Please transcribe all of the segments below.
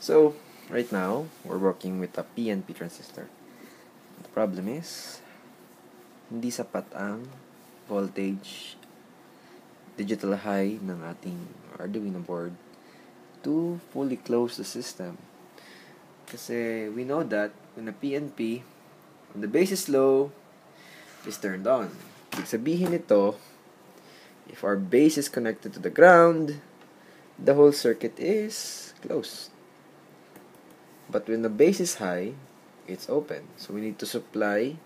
So, right now, we're working with a PNP transistor. The problem is, hindi sapat ang voltage digital high ng ating Arduino board to fully close the system. Kasi we know that when a PNP, when the base is low, is turned on. Ibig sabihin nito, if our base is connected to the ground, the whole circuit is closed. But when the base is high, it's open. So we need to supply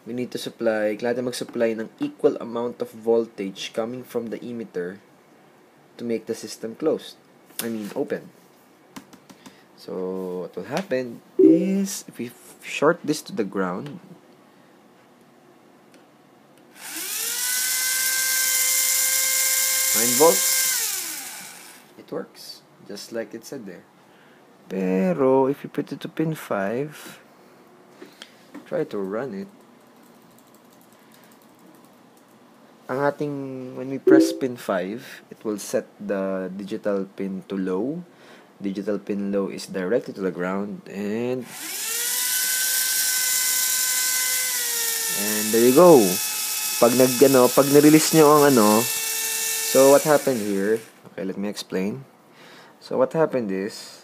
kailangan mag-supply ng equal amount of voltage coming from the emitter to make the system closed. Open. So what will happen is, if we short this to the ground, volts, it works just like it said there. Pero if you put it to pin 5, try to run it, when we press pin 5, it will set the digital pin to low. Digital pin low is directly to the ground, and there you go. Pag na-release nyo ang so what happened here, okay, let me explain. So what happened is,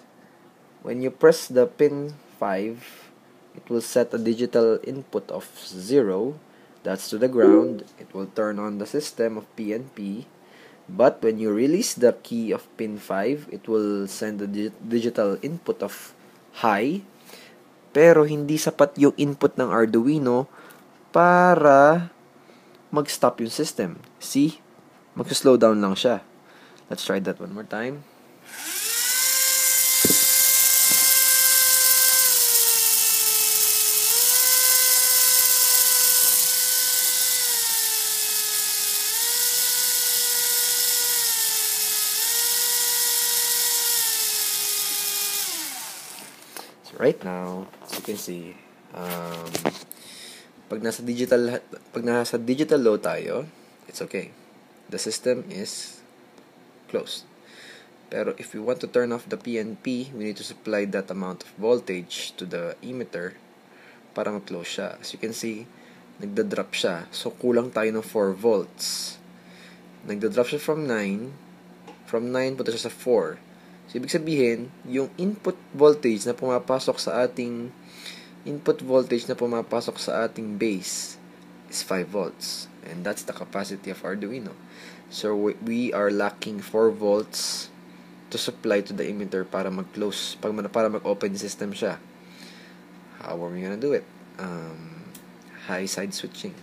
when you press the pin 5, it will set a digital input of 0, that's to the ground. It will turn on the system of PNP. But when you release the key of pin 5, it will send the digital input of high. Pero hindi sapat yung input ng Arduino para mag-stop yung system. See? Mag-slow down lang siya. Let's try that one more time. Right now, as you can see, pag nasa digital low tayo, it's okay. The system is closed. Pero if we want to turn off the PNP, we need to supply that amount of voltage to the emitter para mag-close siya. As you can see, nagda-drop siya. So, kulang tayo ng 4 volts. Nagda-drop siya from 9. From 9, punta siya sa 4. So, ibig sabihin, yung input voltage na pumapasok sa ating base is 5 volts. And that's the capacity of Arduino. So, we are lacking 4 volts to supply to the emitter para mag-close, para mag-open system siya. How are we gonna do it? High side switching.